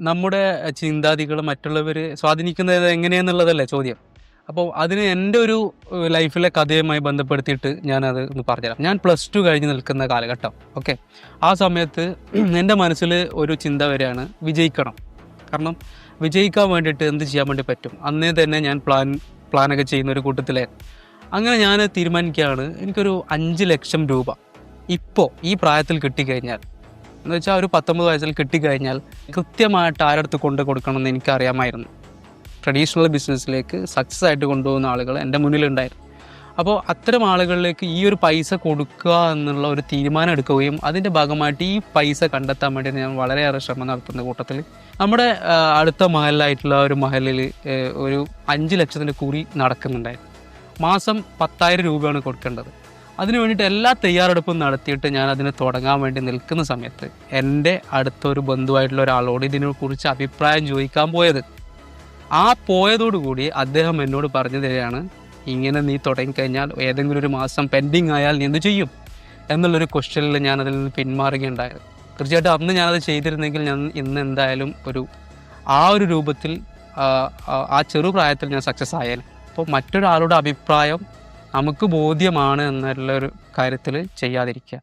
നമ്മുടെ ചിന്താഗതികൾ മറ്റുള്ളവർ സ്വാധീനിക്കുന്നത് എങ്ങനെയാണെന്നുള്ളതല്ലേ ചോദ്യം. അപ്പോൾ അതിന് എൻ്റെ ഒരു ലൈഫിലെ കഥയുമായി ബന്ധപ്പെടുത്തിയിട്ട് ഞാനത് ഒന്ന് പറഞ്ഞുതരാം. ഞാൻ +2 കഴിഞ്ഞ് നിൽക്കുന്ന കാലഘട്ടം. ഓക്കെ, ആ സമയത്ത് എൻ്റെ മനസ്സിൽ ഒരു ചിന്ത വരികയാണ്, വിജയിക്കണം. കാരണം വിജയിക്കാൻ വേണ്ടിയിട്ട് എന്ത് ചെയ്യാൻ വേണ്ടി പറ്റും, അന്നേ തന്നെ ഞാൻ പ്ലാനൊക്കെ ചെയ്യുന്ന ഒരു കൂട്ടത്തിലായിരുന്നു. അങ്ങനെ ഞാൻ തീരുമാനിക്കുകയാണ്, എനിക്കൊരു 5 ലക്ഷം രൂപ ഇപ്പോൾ ഈ പ്രായത്തിൽ കിട്ടിക്കഴിഞ്ഞാൽ, എന്ന് വെച്ചാൽ ഒരു 19 വയസ്സിൽ കിട്ടിക്കഴിഞ്ഞാൽ കൃത്യമായിട്ട് ആരടുത്ത് കൊണ്ട് കൊടുക്കണമെന്ന് എനിക്കറിയാമായിരുന്നു. ട്രഡീഷണൽ ബിസിനസ്സിലേക്ക് സക്സസ് ആയിട്ട് കൊണ്ടുപോകുന്ന ആളുകൾ എൻ്റെ മുന്നിലുണ്ടായിരുന്നു. അപ്പോൾ അത്തരം ആളുകളിലേക്ക് ഈ ഒരു പൈസ കൊടുക്കുക എന്നുള്ള ഒരു തീരുമാനം എടുക്കുകയും അതിൻ്റെ ഭാഗമായിട്ട് ഈ പൈസ കണ്ടെത്താൻ വേണ്ടി ഞാൻ വളരെയേറെ ശ്രമം നടത്തുന്ന കൂട്ടത്തിൽ നമ്മുടെ അടുത്ത മഹലായിട്ടുള്ള ഒരു മഹലിൽ ഒരു 5 ലക്ഷത്തിൻ്റെ കൂലി നടക്കുന്നുണ്ടായിരുന്നു. മാസം 10,000 രൂപയാണ് കൊടുക്കേണ്ടത്. അതിനു വേണ്ടിയിട്ട് എല്ലാ തയ്യാറെടുപ്പും നടത്തിയിട്ട് ഞാൻ അതിന് തുടങ്ങാൻ വേണ്ടി നിൽക്കുന്ന സമയത്ത് എൻ്റെ അടുത്തൊരു ബന്ധുവായിട്ടുള്ള ഒരാളോട് ഇതിനെക്കുറിച്ച് അഭിപ്രായം ചോദിക്കാൻ പോയത്. ആ പോയതോടുകൂടി അദ്ദേഹം എന്നോട് പറഞ്ഞു തരികയാണ്, ഇങ്ങനെ നീ തുടങ്ങിക്കഴിഞ്ഞാൽ ഏതെങ്കിലും ഒരു മാസം പെൻഡിങ് ആയാൽ നീ എന്ത് ചെയ്യും എന്നുള്ളൊരു ക്വസ്റ്റ്യനിൽ ഞാനതിൽ നിന്ന് പിന്മാറുകയുണ്ടായത്. തീർച്ചയായിട്ടും അന്ന് ഞാനത് ചെയ്തിരുന്നെങ്കിൽ ഞാൻ ഇന്ന് എന്തായാലും ആ ഒരു രൂപത്തിൽ ആ ചെറുപ്രായത്തിൽ ഞാൻ സക്സസ് ആയേനെ. അപ്പോൾ മറ്റൊരാളുടെ അഭിപ്രായം നമുക്ക് ബോധ്യമാണ് എന്നുള്ളൊരു കാര്യത്തിൽ ചെയ്യാതിരിക്കുക.